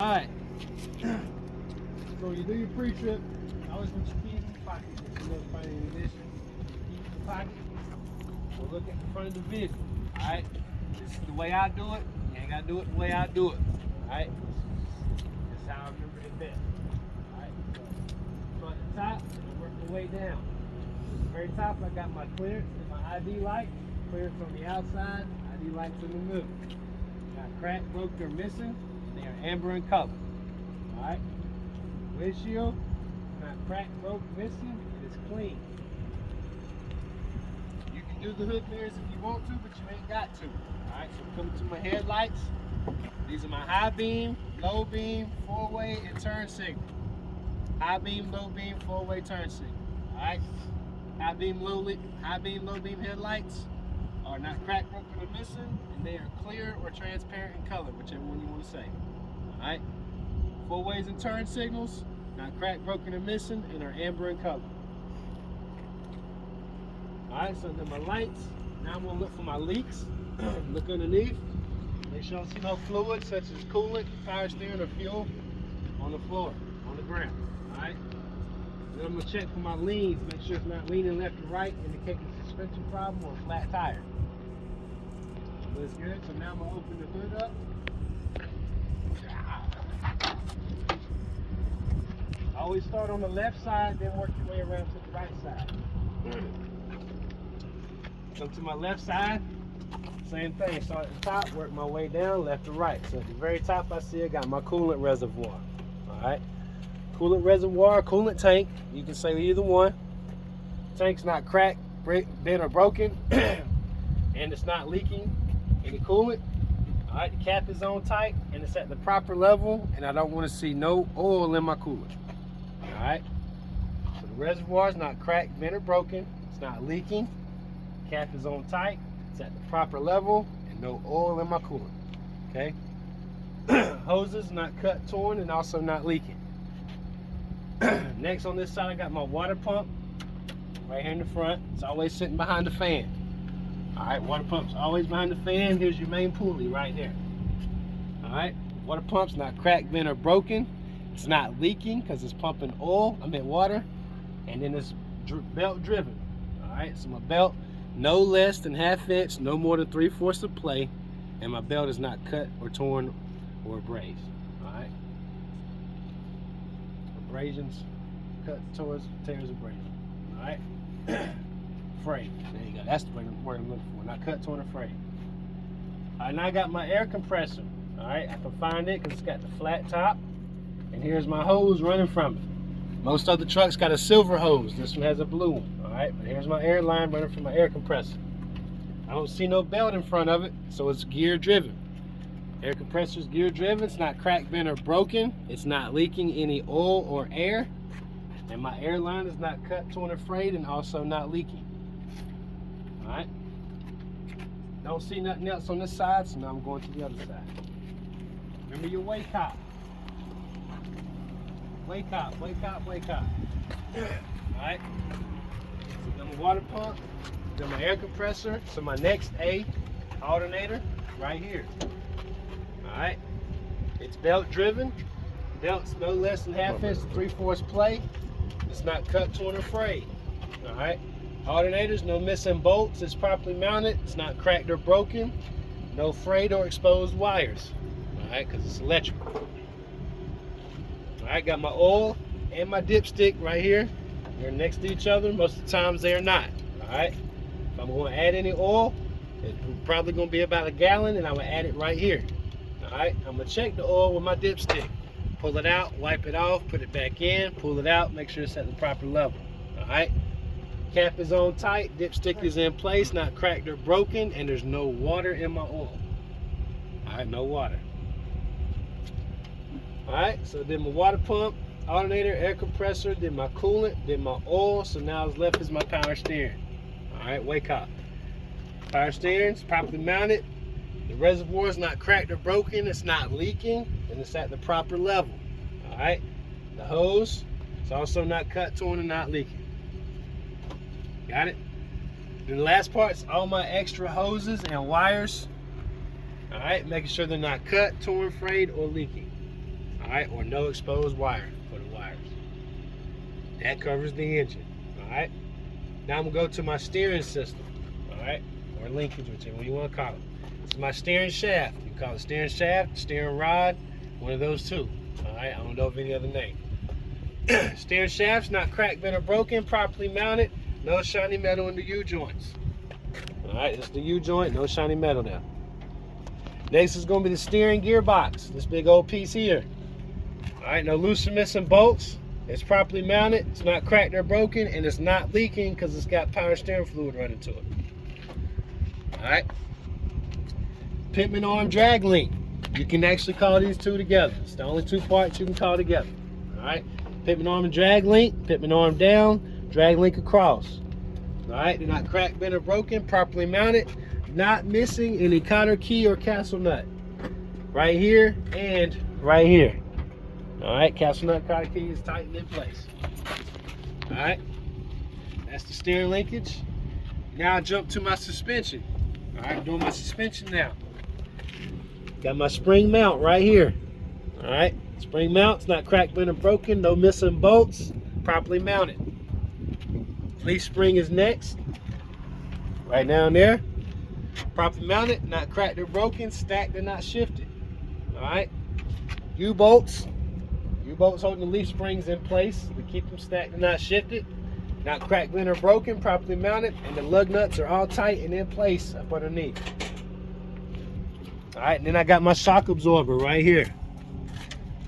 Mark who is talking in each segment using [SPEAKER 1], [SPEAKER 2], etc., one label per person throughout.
[SPEAKER 1] Alright. So you do your pre-trip, you always put your keys in your pocket. If you never find any ignition, keys in your pocket. We'll look at the front of the vehicle. Alright? This is the way I do it. You ain't gotta do it the way I do it. Alright? This is how I remember it best. Alright? So front to top, and work my way down. At the very top, I got my clearance and my ID light. Clearance on the outside, ID lights in the middle. Got cracked, broke, or missing. They are amber in color. Alright? Windshield, not cracked, broke, missing, it is clean. You can do the hood mirrors if you want to, but you ain't got to. Alright, so come to my headlights. These are my high beam, low beam, four-way, and turn signal. High beam, low beam, four-way turn signal. Alright? High beam, low beam headlights are not cracked, broken, or missing, and they are clear or transparent in color, whichever one you want to say. Alright? Four ways and turn signals, not cracked, broken, or missing, and are amber in color. Alright, so then my lights. Now I'm going to look for my leaks. Look underneath. Make sure I see no fluid such as coolant, power steering, or fuel on the floor, on the ground. Alright? Then I'm going to check for my leans, make sure it's not leaning left or right, indicating a suspension problem or a flat tire. Looks good. So now I'm going to open the hood up. Always start on the left side, then work your way around to the right side. Come to my left side, same thing. Start at the top, work my way down, left to right. So at the very top I see I got my coolant reservoir. Alright. Coolant reservoir, coolant tank. You can say either one. Tank's not cracked, bent, or broken, and it's not leaking any coolant. Alright, the cap is on tight and it's at the proper level, and I don't want to see no oil in my coolant. Alright, so the reservoir is not cracked, bent, or broken. It's not leaking. Cap is on tight. It's at the proper level and no oil in my coolant. Okay. Hoses not cut, torn, and also not leaking. Next on this side, I got my water pump right here in the front. It's always sitting behind the fan. Alright, water pump's always behind the fan. Here's your main pulley right there. Alright, water pump's not cracked, bent, or broken. It's not leaking because it's pumping oil, water, and then it's belt driven. Alright, so my belt, no less than 1/2 inch, no more than 3/4 of play, and my belt is not cut or torn or abrased. Alright, abrasions, cut, tears, abrasion. Alright, frayed. There you go. That's the word I'm looking for. Not cut, torn, or frayed. Alright, now I got my air compressor. Alright, I can find it because it's got the flat top. And here's my hose running from it. Most other trucks got a silver hose. This one has a blue one. Alright, but here's my air line running from my air compressor. I don't see no belt in front of it, so it's gear driven. Air compressor's gear driven. It's not cracked, bent, or broken. It's not leaking any oil or air. And my air line is not cut, torn, or frayed, and also not leaking. Alright. Don't see nothing else on this side, so now I'm going to the other side. Remember your wake cop. Wake up, wake up, wake up. Alright. So then my water pump, then my air compressor. So my next A alternator right here. Alright. It's belt driven. Belt's no less than 1/2 inch to 3/4 play. It's not cut, torn, or frayed. Alright. Alternators, no missing bolts. It's properly mounted. It's not cracked or broken. No frayed or exposed wires. Alright, because it's electrical. Alright, got my oil and my dipstick right here. They're next to each other. Most of the times they are not. Alright. If I'm going to add any oil, it's probably going to be about 1 gallon, and I'm going to add it right here. Alright. I'm going to check the oil with my dipstick. Pull it out, wipe it off, put it back in, pull it out, make sure it's at the proper level. Alright. Cap is on tight, dipstick is in place, not cracked or broken, and there's no water in my oil. Alright, no water. Alright, so then my water pump, alternator, air compressor, then my coolant, then my oil. So now what's left is my power steering. Alright, wake up. Power steering's properly mounted. The reservoir is not cracked or broken. It's not leaking, and it's at the proper level. Alright, the hose is also not cut, torn, and not leaking. Got it? And the last part's all my extra hoses and wires. Alright, making sure they're not cut, torn, frayed, or leaking. All right, or no exposed wire for the wires. That covers the engine. All right. Now I'm gonna go to my steering system. All right, or linkage, whichever one you want to call it. It's my steering shaft. You can call it steering shaft, steering rod, one of those two. All right, I don't know of any other name. Steering shaft's not cracked, bent, or broken, properly mounted. No shiny metal in the U-joints. All right, it's the U-joint, no shiny metal now. Next is going to be the steering gearbox, this big old piece here. All right, no loose or missing bolts. It's properly mounted, it's not cracked or broken, and it's not leaking because it's got power steering fluid running to it. All right. Pitman arm drag link. You can actually call these two together. It's the only two parts you can call together. All right. Pitman arm and drag link, pitman arm down, drag link across. All right, they're not cracked, bent, or broken, properly mounted, not missing any cotter key or castle nut. Right here and right here. All right, castle nut, cotter key is tightened in place. All right, that's the steering linkage. Now I jump to my suspension. All right, I'm doing my suspension now. Got my spring mount right here. All right, spring mount's not cracked, bent, or broken, no missing bolts, properly mounted. Leaf spring is next, right down there. Properly mounted, not cracked or broken, stacked and not shifted. All right, U-bolts holding the leaf springs in place to keep them stacked and not shifted. Not cracked, bent, or broken, properly mounted, and the lug nuts are all tight and in place up underneath. All right, and then I got my shock absorber right here.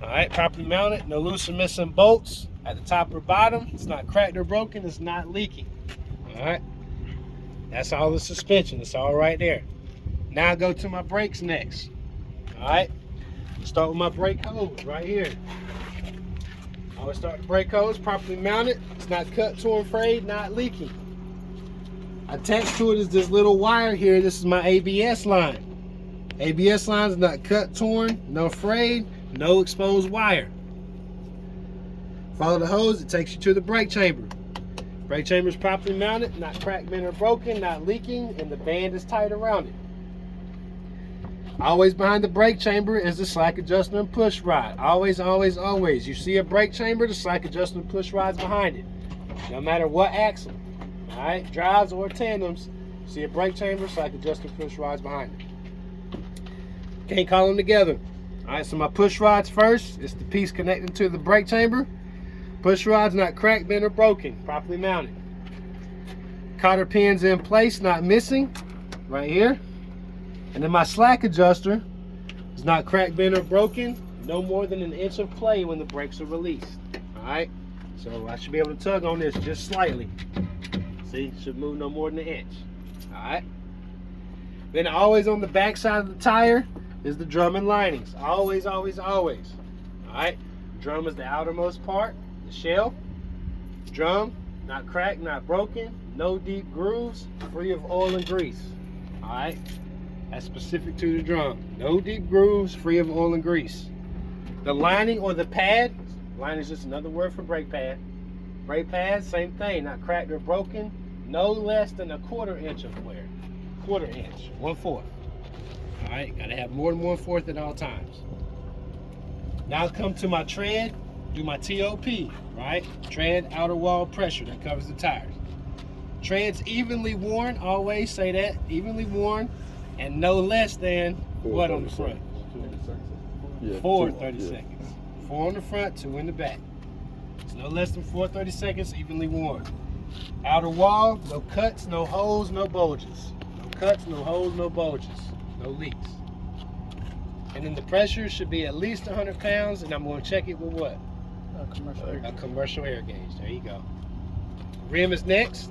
[SPEAKER 1] All right, properly mounted, no loose or missing bolts at the top or bottom. It's not cracked or broken, it's not leaking. All right, that's all the suspension, it's all right there. Now I go to my brakes next. All right, start with my brake hose right here. I always start the brake hose properly mounted. It's not cut, torn, frayed, not leaking. Attached to it is this little wire here. This is my ABS line. ABS line is not cut, torn, no frayed, no exposed wire. Follow the hose, it takes you to the brake chamber. Brake chamber is properly mounted, not cracked, bent, or broken, not leaking, and the band is tight around it. Always behind the brake chamber is the slack adjustment push rod. Always, always, always. You see a brake chamber, the slack adjustment push rod's behind it. No matter what axle, all right, drives or tandems, you see a brake chamber, slack adjustment push rod's behind it. Can't call them together. All right, so my push rod's first. It's the piece connecting to the brake chamber. Push rod's not cracked, bent, or broken, properly mounted. Cotter pins in place, not missing, right here. And then my slack adjuster is not cracked, bent, or broken, no more than an inch of play when the brakes are released. All right, so I should be able to tug on this just slightly. See, it should move no more than an inch. All right. Then always on the back side of the tire is the drum and linings. Always, always, always. All right, drum is the outermost part, the shell. Drum, not cracked, not broken, no deep grooves, free of oil and grease. All right. That's specific to the drum. No deep grooves, free of oil and grease. The lining or the pad, line is just another word for brake pad. Brake pad, same thing, not cracked or broken, no less than a 1/4 inch of wear. 1/4 inch, 1/4. All right, gotta have more than 1/4 at all times. Now I come to my tread, do my TOP, right? Tread outer wall pressure, that covers the tires. Tread's evenly worn, always say that, evenly worn. And no less than what on the front? 4 30 seconds. 4 on the front, 2 in the back. It's no less than 4 30 seconds, evenly worn. Outer wall, no cuts, no holes, no bulges. No cuts, no holes, no bulges. No leaks. And then the pressure should be at least 100 pounds, and I'm going to check it with what? A commercial air gauge. There you go. Rim is next.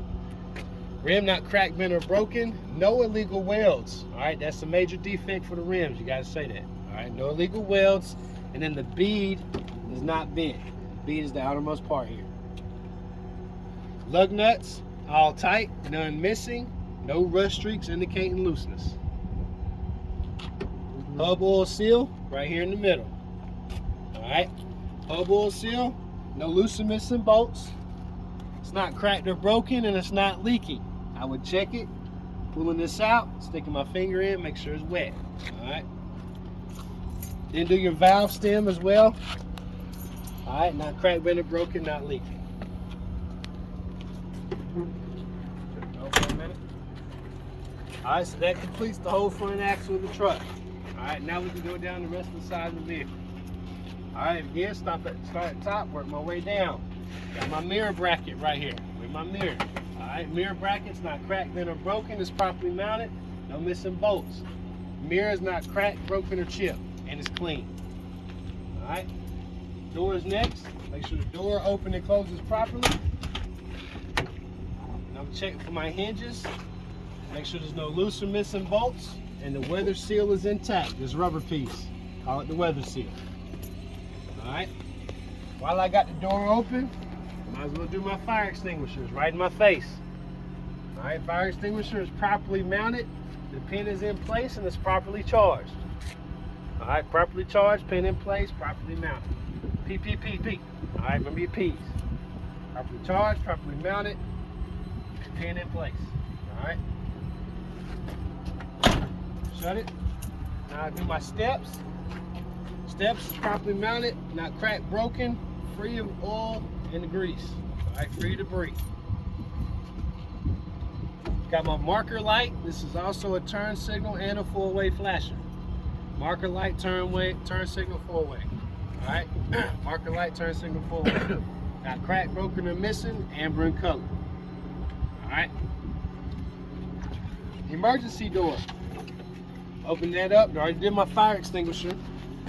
[SPEAKER 1] Rim not cracked, bent, or broken. No illegal welds. All right, that's a major defect for the rims. You got to say that. All right, no illegal welds. And then the bead is not bent. Bead is the outermost part here. Lug nuts, all tight, none missing. No rust streaks indicating looseness. Hub oil seal right here in the middle. All right, hub oil seal, no loose or missing bolts. It's not cracked or broken, and it's not leaking. I would check it, pulling this out, sticking my finger in, make sure it's wet. All right. Then do your valve stem as well. All right, not cracked, bent, or broken, not leaking. Okay, a minute. All right, so that completes the whole front axle of the truck. All right, now we can go down the rest of the side of the vehicle. All right, again, start at top, work my way down. Got my mirror bracket right here with my mirror. All right, mirror bracket's not cracked, bent, or broken. It's properly mounted. No missing bolts. Mirror is not cracked, broken, or chipped, and it's clean. All right. Door is next. Make sure the door opens and closes properly. And I'm checking for my hinges. Make sure there's no loose or missing bolts, and the weather seal is intact. This rubber piece. Call it the weather seal. All right. While I got the door open, I might as well do my fire extinguishers right in my face. All right. Fire extinguisher is properly mounted. The pin is in place and it's properly charged. All right. Properly charged, pin in place, properly mounted. P, P, P, P. All right, remember your P's. Properly charged, properly mounted, pin in place. All right. Shut it. Now I do my steps. Steps is properly mounted, not cracked, broken, free of oil and the grease. All right, free of debris. Got my marker light. This is also a turn signal and a four-way flasher. Marker light, turn signal, four-way. All right, marker light, turn signal, four-way. Not cracked, broken, or missing, amber in color. All right. Emergency door. Open that up. I already did my fire extinguisher.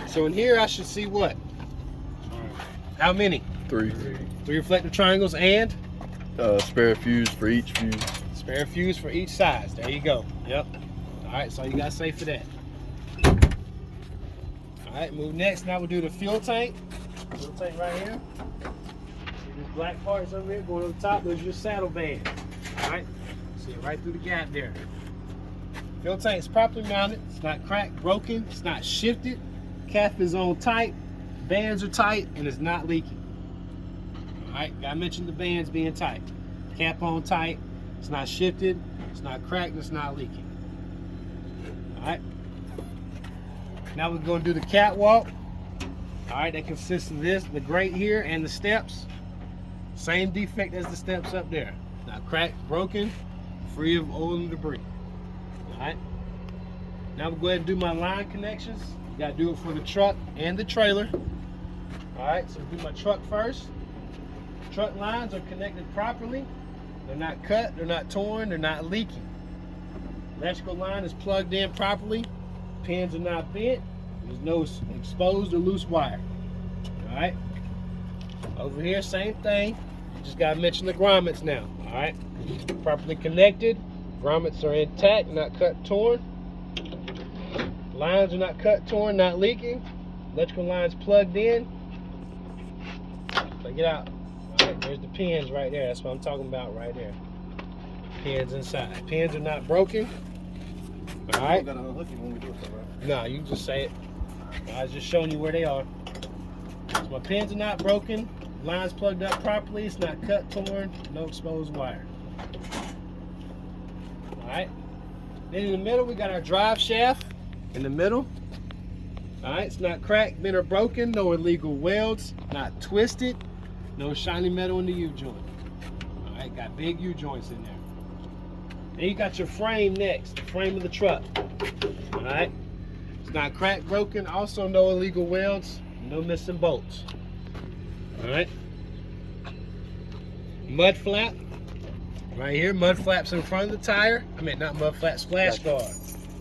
[SPEAKER 1] So in here I should see what? How many?
[SPEAKER 2] 3.
[SPEAKER 1] 3 reflective triangles and?
[SPEAKER 2] Spare fuse for each fuse.
[SPEAKER 1] Spare fuse for each size. There you go. Yep. All right, so you got to say for that. All right, move next. Now we'll do the fuel tank. Fuel tank right here. See these black parts over here going over the top. Those are your saddle bands. All right. See it right through the gap there. Fuel tank is properly mounted. It's not cracked, broken. It's not shifted. Cap is on tight. Bands are tight, and it's not leaking. All right. Gotta mention the bands being tight. Cap on tight. It's not shifted. It's not cracked. And it's not leaking. All right. Now we're going to do the catwalk. All right, that consists of this, the grate here, and the steps. Same defect as the steps up there. Not cracked, broken, free of oil and debris. All right. Now we'll go ahead and do my line connections. You got to do it for the truck and the trailer. All right, so we'll do my truck first. Truck lines are connected properly. They're not cut, they're not torn, they're not leaking. Electrical line is plugged in properly. Pins are not bent. There's no exposed or loose wire. All right. Over here, same thing. You just gotta mention the grommets now. All right. Properly connected. Grommets are intact, not cut, torn. Lines are not cut, torn, not leaking. Electrical lines plugged in. Take it out. All right. There's the pins right there. That's what I'm talking about right there. Pins inside. Pins are not broken. All right.
[SPEAKER 2] Gotta unhook it when we do it, right?
[SPEAKER 1] No, you can just say it. I was just showing you where they are. So my pins are not broken. Lines plugged up properly. It's not cut, torn, no exposed wire. All right. Then in the middle, we got our drive shaft in the middle. All right. It's not cracked, bent, or broken. No illegal welds. Not twisted. No shiny metal in the U-joint. All right. Got big U-joints in there. Then you got your frame next, the frame of the truck. All right. It's not cracked, broken. Also, no illegal welds, no missing bolts. All right. Mud flap right here. Mud flaps in front of the tire. I mean, not mud flaps, splash guard.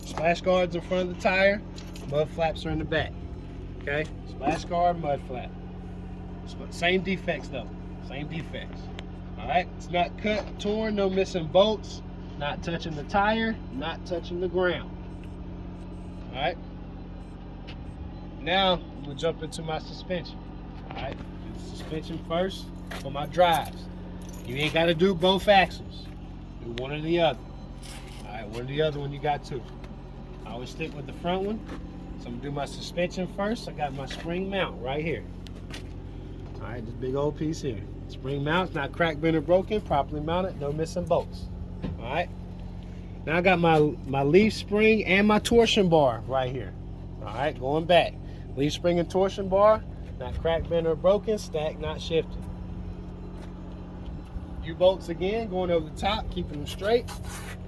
[SPEAKER 1] Splash guards in front of the tire. Mud flaps are in the back. Okay. Splash guard, mud flap. Same defects though. Same defects. All right. It's not cut, torn, no missing bolts. Not touching the tire, not touching the ground. All right. Now we'll jump into my suspension. All right. Do the suspension first for my drives. You ain't got to do both axles. Do one or the other. All right. One or the other when you got to. I always stick with the front one. So I'm gonna do my suspension first. I got my spring mount right here. All right. This big old piece here. Spring mount, not cracked, bent, or broken. Properly mounted. No missing bolts. All right. Now I got my leaf spring and my torsion bar right here. All right, going back. Leaf spring and torsion bar, not cracked, bent, or broken. Stack, not shifted. U-bolts again, going over the top, keeping them straight.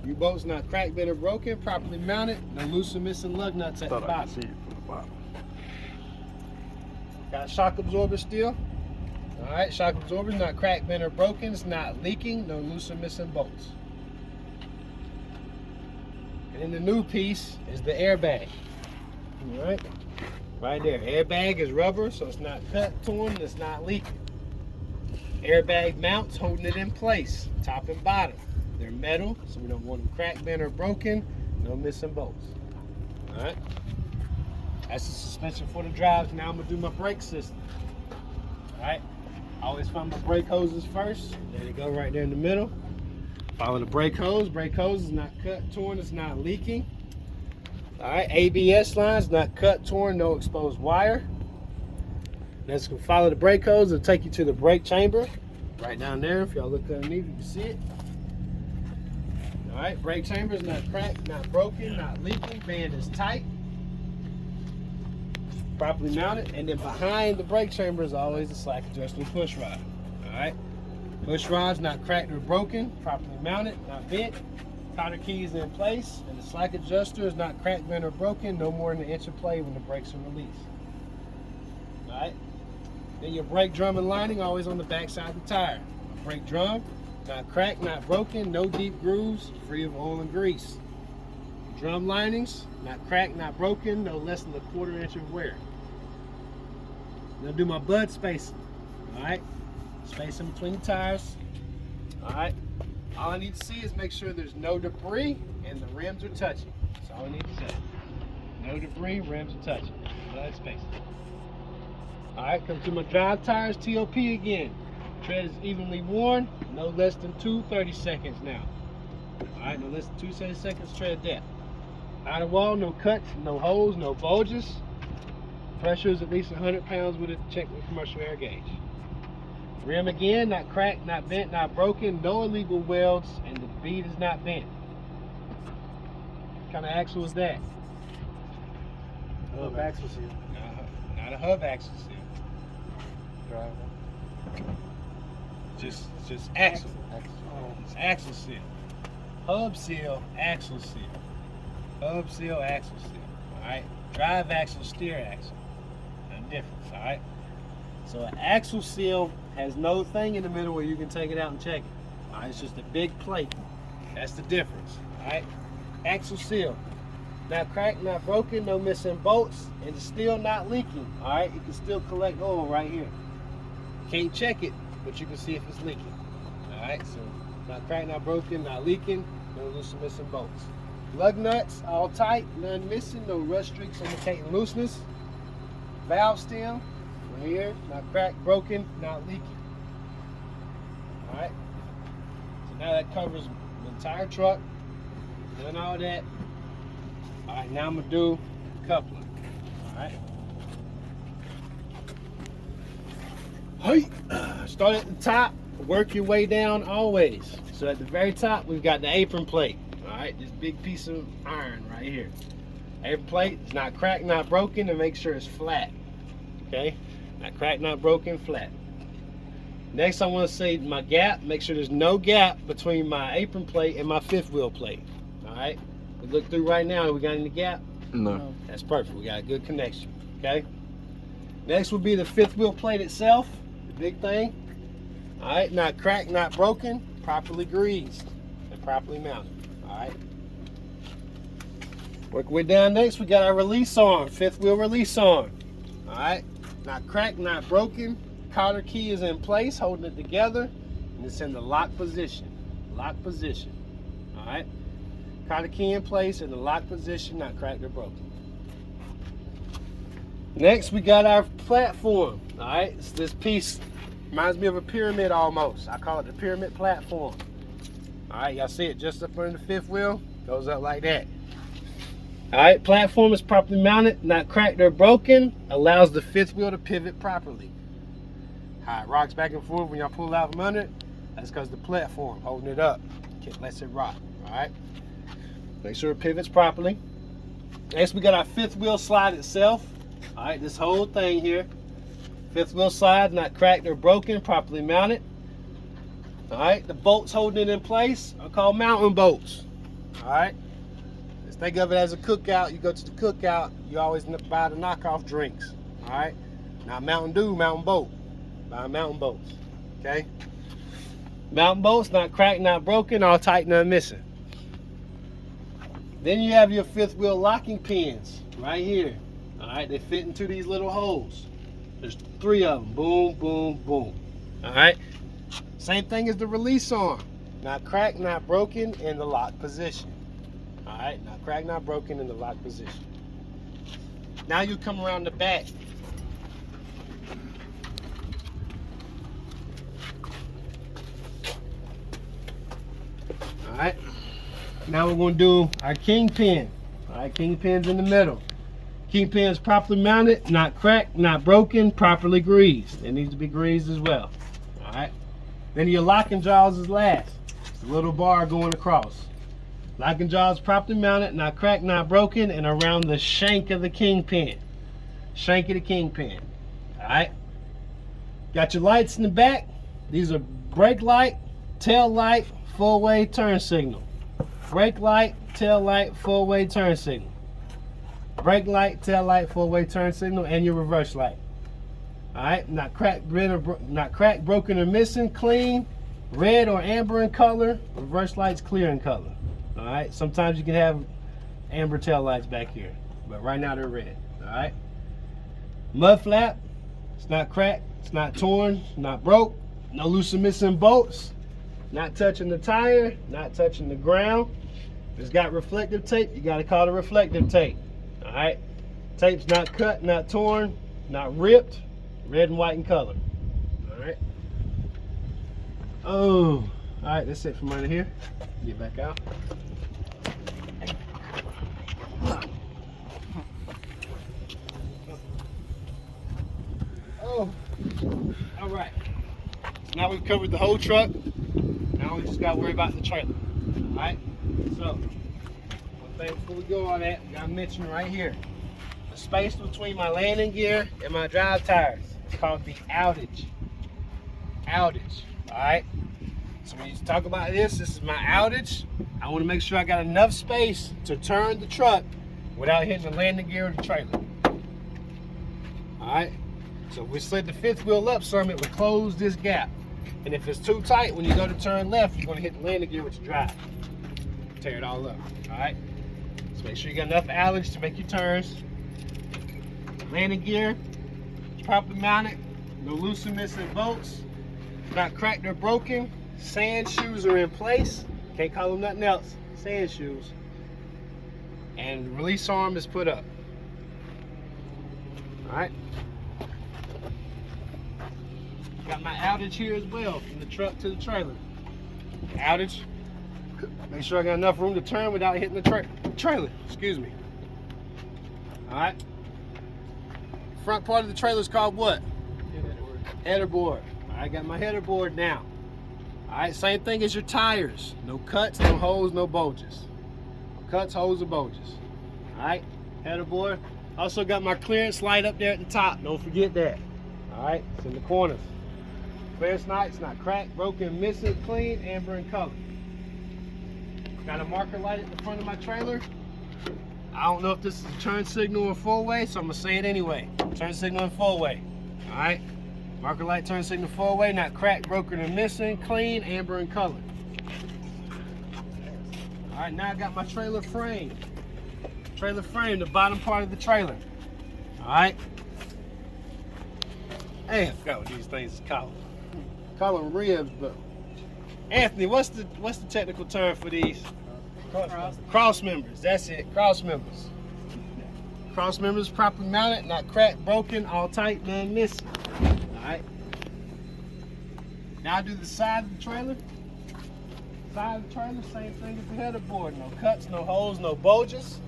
[SPEAKER 1] U-bolts not cracked, bent, or broken. Properly mounted. No loose or missing lug nuts at the
[SPEAKER 2] Thought I could
[SPEAKER 1] bottom.
[SPEAKER 2] see it from the bottom.
[SPEAKER 1] Got shock absorber still. All right, shock absorber not cracked, bent, or broken. It's not leaking. No loose or missing bolts. And then the new piece is the airbag. All right, right there. Airbag is rubber, so it's not cut, torn, and it's not leaking. Airbag mounts holding it in place, top and bottom. They're metal, so we don't want them cracked, bent, or broken. No missing bolts. All right. That's the suspension for the drives. Now I'm gonna do my brake system. All right. I always find my brake hoses first. There they go, right there in the middle. Follow the brake hose. Brake hose is not cut, torn, it's not leaking. All right. ABS lines not cut, torn, no exposed wire. Let's go follow the brake hose. It'll take you to the brake chamber. Right down there. If y'all look underneath, you can see it. All right. Brake chamber is not cracked, not broken, not leaking. Band is tight. Properly mounted, and then behind the brake chamber is always the slack adjustable push rod. All right, push rods not cracked or broken, properly mounted, not bent. Cotter key is in place, and the slack adjuster is not cracked, bent, or broken. No more than an inch of play when the brakes are released. All right, then your brake drum and lining always on the back side of the tire. Brake drum not cracked, not broken, no deep grooves, free of oil and grease. Drum linings not cracked, not broken, no less than a 1/4 inch of wear. Now do my bud spacing. All right, spacing between the tires. All right, all I need to see is make sure there's no debris and the rims are touching. That's all I need to say. No debris, rims are touching. Bud spacing. All right, come to my drive tires, TOP again. Tread is evenly worn, no less than 2 30 seconds now. All right, no less than 2 30 seconds tread depth. Outer wall, no cuts, no holes, no bulges. Pressure is at least 100 pounds with a check with commercial air gauge. Rim again, not cracked, not bent, not broken, no illegal welds, and the bead is not bent. What kind of axle is that?
[SPEAKER 2] Hub axle seal.
[SPEAKER 1] Not a hub axle seal.
[SPEAKER 2] Drive.
[SPEAKER 1] Just axle. It's axle seal. Hub seal, axle seal. Hub seal, axle seal. All right. Drive axle, steer axle. No difference. All right. So an axle seal has no thing in the middle where you can take it out and check it. All right. It's just a big plate. That's the difference. All right. Axle seal. Not cracked, not broken, no missing bolts, and it's still not leaking. All right. You can still collect oil right here. Can't check it, but you can see if it's leaking. All right. So not cracked, not broken, not leaking, no loose or missing bolts. Lug nuts all tight, none missing, no rust streaks indicating looseness. Valve stem right here, not cracked, broken, not leaking. All right. So now that covers the entire truck. Done all that. All right. Now I'm gonna do coupling. All right. Hey, start at the top, work your way down always. So at the very top, we've got the apron plate. All right, this big piece of iron right here. Apron plate is not cracked, not broken, and make sure it's flat. Okay, not cracked, not broken, flat. Next, I want to say my gap. Make sure there's no gap between my apron plate and my fifth wheel plate. All right, we look through right now. We got any gap?
[SPEAKER 2] No.
[SPEAKER 1] That's perfect. We got a good connection. Okay. Next will be the fifth wheel plate itself. The big thing. All right, not cracked, not broken, properly greased and properly mounted. All right. Work our way down. Next, we got our release arm, fifth wheel release arm. All right, not cracked, not broken. Cotter key is in place, holding it together, and it's in the lock position. Lock position. All right. Cotter key in place in the lock position, not cracked or broken. Next, we got our platform. All right, it's this piece. Reminds me of a pyramid almost. I call it the pyramid platform. All right, y'all see it just up under the fifth wheel? Goes up like that. All right, platform is properly mounted, not cracked or broken. Allows the fifth wheel to pivot properly. How it rocks back and forth when y'all pull out from under it, that's because the platform holding it up. Lets it rock, all right? Make sure it pivots properly. Next, we got our fifth wheel slide itself. All right, this whole thing here. Fifth wheel side, not cracked or broken, properly mounted. All right, the bolts holding it in place are called mountain bolts. All right, just think of it as a cookout. You go to the cookout, you always buy the knockoff drinks. All right, not Mountain Dew, Mountain Boat. Buy mountain bolts. Okay, mountain bolts, not cracked, not broken, all tight, none missing. Then you have your fifth wheel locking pins right here. All right, they fit into these little holes. There's 3 of them. Boom, boom, boom. All right. Same thing as the release arm. Not cracked, not broken in the lock position. All right. Not cracked, not broken in the lock position. Now you come around the back. All right. Now we're going to do our kingpin. All right. Kingpin's in the middle. Kingpin is properly mounted, not cracked, not broken, properly greased. It needs to be greased as well. All right. Then your locking jaws is last. It's a little bar going across. Locking jaws properly mounted, not cracked, not broken, and around the shank of the kingpin. Shank of the kingpin. All right. Got your lights in the back. These are brake light, tail light, full way turn signal. Brake light, tail light, full way turn signal. Brake light, tail light, four-way turn signal, and your reverse light. All right, not cracked, broken, or missing. Clean, red or amber in color. Reverse lights clear in color. All right. Sometimes you can have amber tail lights back here, but right now they're red. All right. Mud flap. It's not cracked. It's not torn. Not broke. No loose or missing bolts. Not touching the tire. Not touching the ground. If it's got reflective tape, you got to call it reflective tape. All right, tape's not cut, not torn, not ripped, red and white in color. All right. Oh, all right, that's it from under here. Get back out. Oh, all right. Now we've covered the whole truck. Now we just got to worry about the trailer. All right. So. Before we go on that, I gotta mention right here, the space between my landing gear and my drive tires. It's called the outage. Outage. Alright? So when you talk about this is my outage. I want to make sure I got enough space to turn the truck without hitting the landing gear or the trailer. Alright? So if we slid the fifth wheel up some, it would close this gap. And if it's too tight, when you go to turn left, you're going to hit the landing gear with your drive. Tear it all up. Alright? So make sure you got enough outage to make your turns. Landing gear, properly mounted, no loose or missing bolts, not cracked or broken. Sand shoes are in place. Can't call them nothing else. Sand shoes. And the release arm is put up. Alright. Got my outage here as well, from the truck to the trailer. Outage. Make sure I got enough room to turn without hitting the trailer. Excuse me. Alright. Front part of the trailer is called what? Header board. I got my header board now. Alright, same thing as your tires. No cuts, no holes, no bulges. No cuts, holes, or bulges. Alright, header board. Also got my clearance light up there at the top. Don't forget that. Alright, it's in the corners. Clearance light's not cracked, broken, missing, clean, amber in color. Got a marker light at the front of my trailer. I don't know if this is a turn signal or four-way, so I'm gonna say it anyway. Turn signal and four-way. Alright. Marker light, turn signal, four-way, not cracked, broken, or missing, clean, amber in color. Alright, now I got my trailer frame. Trailer frame, the bottom part of the trailer. Alright. Hey, I forgot what these things is called. Call them ribs, but Anthony, what's the technical term for these? Cross members. That's it. Cross members. Cross members properly mounted, not cracked, broken, all tight, none missing. Alright. Now I do the side of the trailer. Side of the trailer, same thing as the header board. No cuts, no holes, no bulges.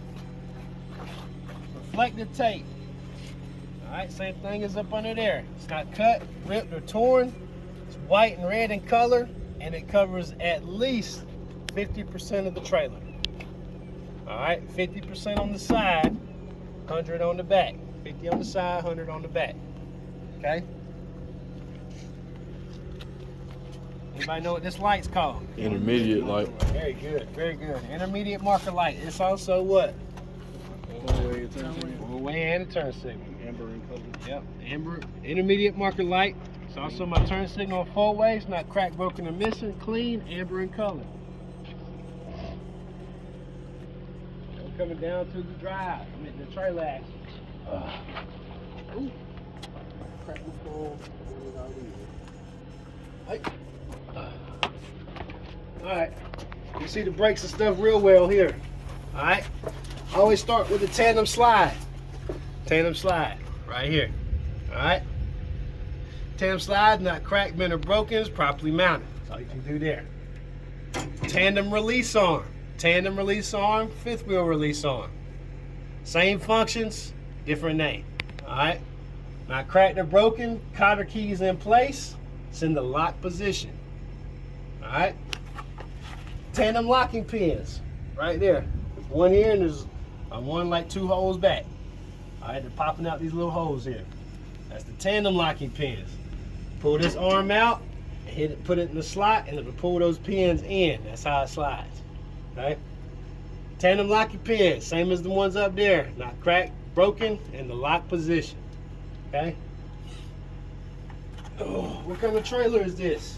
[SPEAKER 1] Reflective tape. Alright, same thing as up under there. It's not cut, ripped, or torn. It's white and red in color, and it covers at least 50% of the trailer. Alright, 50% on the side, 100 on the back. 50 on the side, 100 on the back. Okay? Anybody know what this light's called?
[SPEAKER 2] Intermediate light.
[SPEAKER 1] Very good, very good. Intermediate marker light. It's also what? One-way and a turn signal.
[SPEAKER 2] Amber in color.
[SPEAKER 1] Yep, amber, intermediate marker light. It's also my turn signal on 4-way. It's not cracked, broken, or missing. Clean, amber in color. I'm coming down to the drive. I'm at the trailer action. Ooh. Crack my phone. Hey. Alright. You see the brakes and stuff real well here. Alright. I always start with a tandem slide. Tandem slide. Right here. Alright. Tandem slide, not cracked, bent, or broken, is properly mounted. That's all you can do there. Tandem release arm. Tandem release arm, fifth wheel release arm. Same functions, different name. Alright. Not cracked or broken, cotter keys in place. It's in the lock position. Alright. Tandem locking pins. Right there. There's one here and there's one like 2 holes back. Alright, they're popping out these little holes here. That's the tandem locking pins. Pull this arm out, hit it, put it in the slot, and it'll pull those pins in. That's how it slides. Okay? Tandem locking pins, same as the ones up there. Not cracked, broken, in the lock position. Okay? Oh, what kind of trailer is this?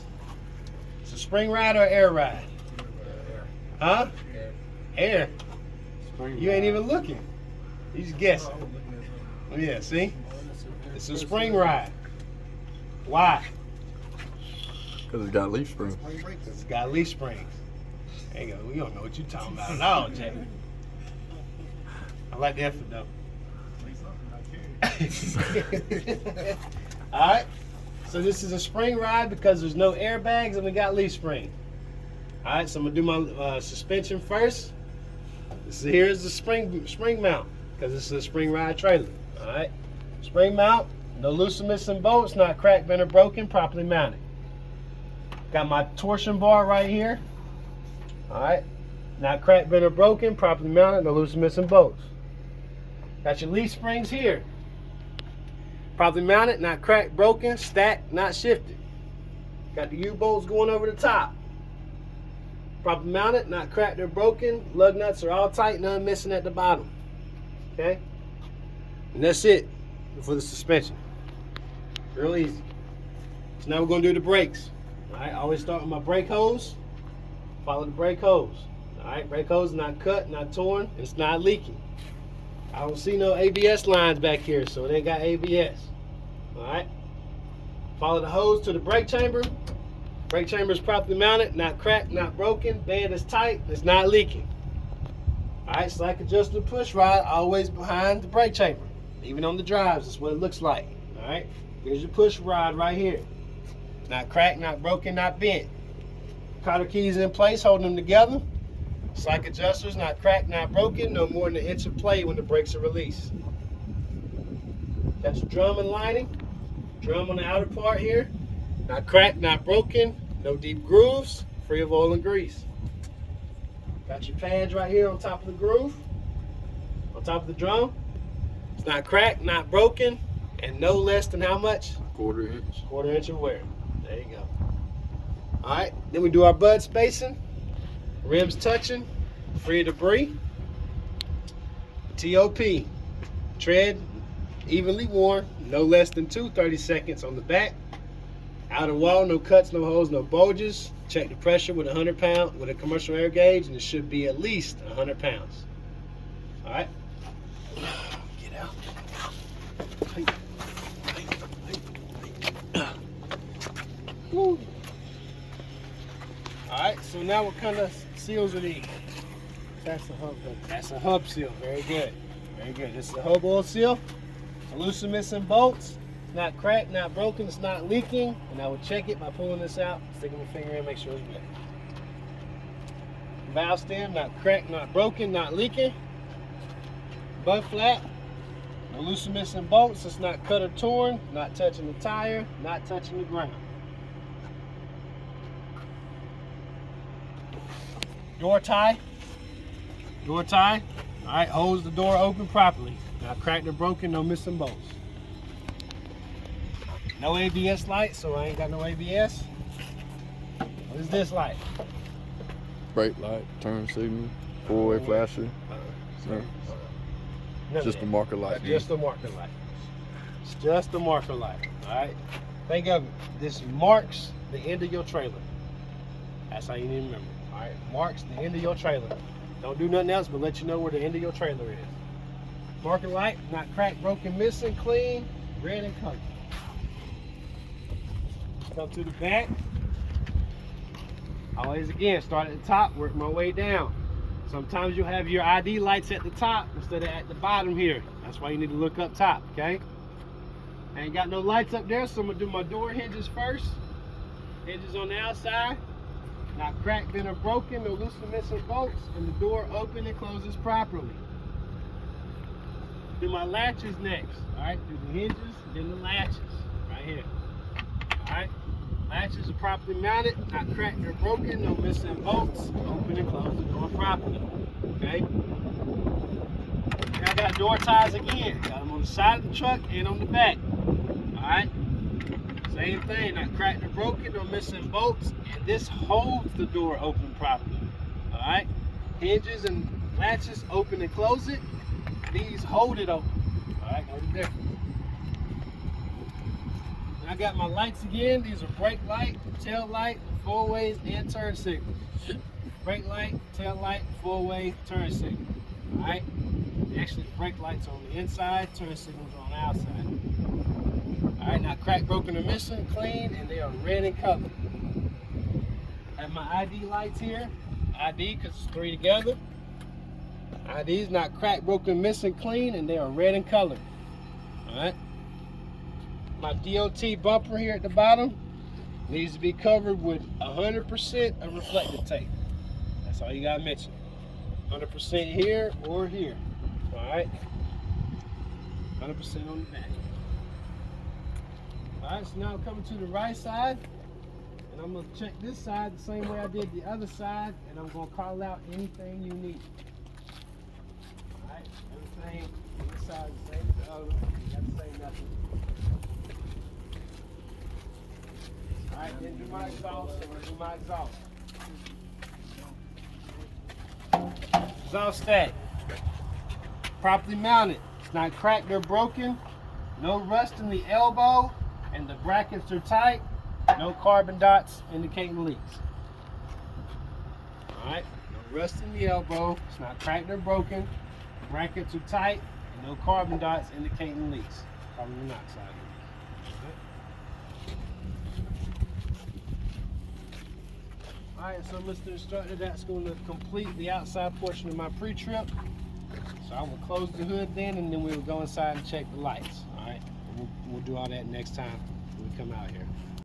[SPEAKER 1] It's a spring ride or air ride? Huh? Air. You ain't even looking. You just guessing. Oh, yeah, see? It's a spring ride. Why?
[SPEAKER 2] Because it's got leaf springs.
[SPEAKER 1] It's got leaf springs. There you go. We don't know what you're talking about at all, Jay. I like the effort, though. Alright. So this is a spring ride because there's no airbags and we got leaf springs. Alright, so I'm going to do my suspension first. Here's the spring mount because this is a spring ride trailer. Alright. Spring mount. No loose or missing bolts, not cracked, bent, or broken, properly mounted. Got my torsion bar right here. Alright. Not cracked, bent, or broken, properly mounted, no loose or missing bolts. Got your leaf springs here. Properly mounted, not cracked, broken, stacked, not shifted. Got the U-bolts going over the top. Properly mounted, not cracked or broken. Lug nuts are all tight, none missing at the bottom. Okay? And that's it for the suspension. Real easy. So now we're going to do the brakes. Alright, I always start with my brake hose. Follow the brake hose. Alright, brake hose is not cut, not torn, and it's not leaking. I don't see no ABS lines back here, so they got ABS. Alright. Follow the hose to the brake chamber. Brake chamber is properly mounted, not cracked, not broken. Band is tight, it's not leaking. Alright, slack adjuster push rod always behind the brake chamber. Even on the drives, that's what it looks like. Alright, here's your push rod right here. Not cracked, not broken, not bent. Cotter keys in place, holding them together. Slack adjusters, not cracked, not broken. No more than an inch of play when the brakes are released. Got your drum and lining. Drum on the outer part here. Not cracked, not broken. No deep grooves. Free of oil and grease. Got your pads right here on top of the groove. On top of the drum. It's not cracked, not broken. And no less than how much?
[SPEAKER 2] 1/4 inch.
[SPEAKER 1] 1/4 inch of wear. There you go. Alright, then we do our bud spacing. Rims touching. Free of debris. TOP. Tread evenly worn. No less than 30 seconds on the back. Outer wall, no cuts, no holes, no bulges. Check the pressure with 100 pound with a commercial air gauge, and it should be at least 100 pounds. Alright. Get out. Woo. Alright, so now what kind of seals are these?
[SPEAKER 3] That's the hub.
[SPEAKER 1] That's a hub seal. Very good. Very good. This is a hub oil seal. Loose and missing bolts. It's not cracked, not broken, it's not leaking. And I will check it by pulling this out, sticking my finger in, make sure it's good. Valve stem, not cracked, not broken, not leaking. Bud flap. No loose and missing bolts. It's not cut or torn, not touching the tire, not touching the ground. Door tie. Door tie. All right, holds the door open properly. Not cracked or broken, no missing bolts. No ABS light, so I ain't got no ABS. What is this light?
[SPEAKER 2] Brake light, turn signal, four-way flasher. No,
[SPEAKER 1] None of
[SPEAKER 2] just
[SPEAKER 1] that.
[SPEAKER 2] a marker light.
[SPEAKER 1] Just a marker light. It's just a marker light. Alright? Think of it. This marks the end of your trailer. That's how you need to remember. Alright? Marks the end of your trailer. Don't do nothing else but let you know where the end of your trailer is. Marker light, not cracked, broken, missing, clean, red in color. Come to the back. Always again, start at the top, work my way down. Sometimes you'll have your ID lights at the top instead of at the bottom here. That's why you need to look up top, okay? I ain't got no lights up there, so I'm gonna do my door hinges first. Hinges on the outside, not cracked, bent, or broken, no loose or missing bolts, and the door open and closes properly. Do my latches next, all right? Do the hinges, then the latches, right here, all right? Latches are properly mounted, not cracked or broken, no missing bolts. Open and close the door properly, okay? Now I got door ties again. Got them on the side of the truck and on the back, all right? Same thing, not cracked or broken, no missing bolts, and this holds the door open properly, all right? Hinges and latches open and close it. These hold it open, all right? Know the difference. I got my lights again. These are brake light, tail light, four-ways, and turn signals. Brake light, tail light, four-way, turn signal. All right? Actually, the brake lights are on the inside, turn signals are on the outside. All right, now cracked, broken, or missing, clean, and they are red in color. I have my ID lights here. ID, because it's three together. ID's not cracked, broken, missing, clean, and they are red in color. All right? My DOT bumper here at the bottom needs to be covered with 100% of reflective tape. That's all you gotta mention. 100% here or here. All right? 100% on the back. All right, so now I'm coming to the right side, and I'm gonna check this side the same way I did the other side, and I'm gonna call out anything you need. All right, everything on this side is the same as the other. You gotta say nothing. Alright, then do my exhaust, so I'm gonna do my exhaust. Exhaust stack. Properly mounted. It's not cracked or broken. No rust in the elbow, and the brackets are tight. No carbon dots indicating leaks. Alright, no rust in the elbow. It's not cracked or broken. The brackets are tight, and no carbon dots indicating leaks. Carbon monoxide. Alright, so Mr. Instructor, that's going to complete the outside portion of my pre-trip. So I will close the hood then, and then we will go inside and check the lights. Alright, we'll do all that next time when we come out here.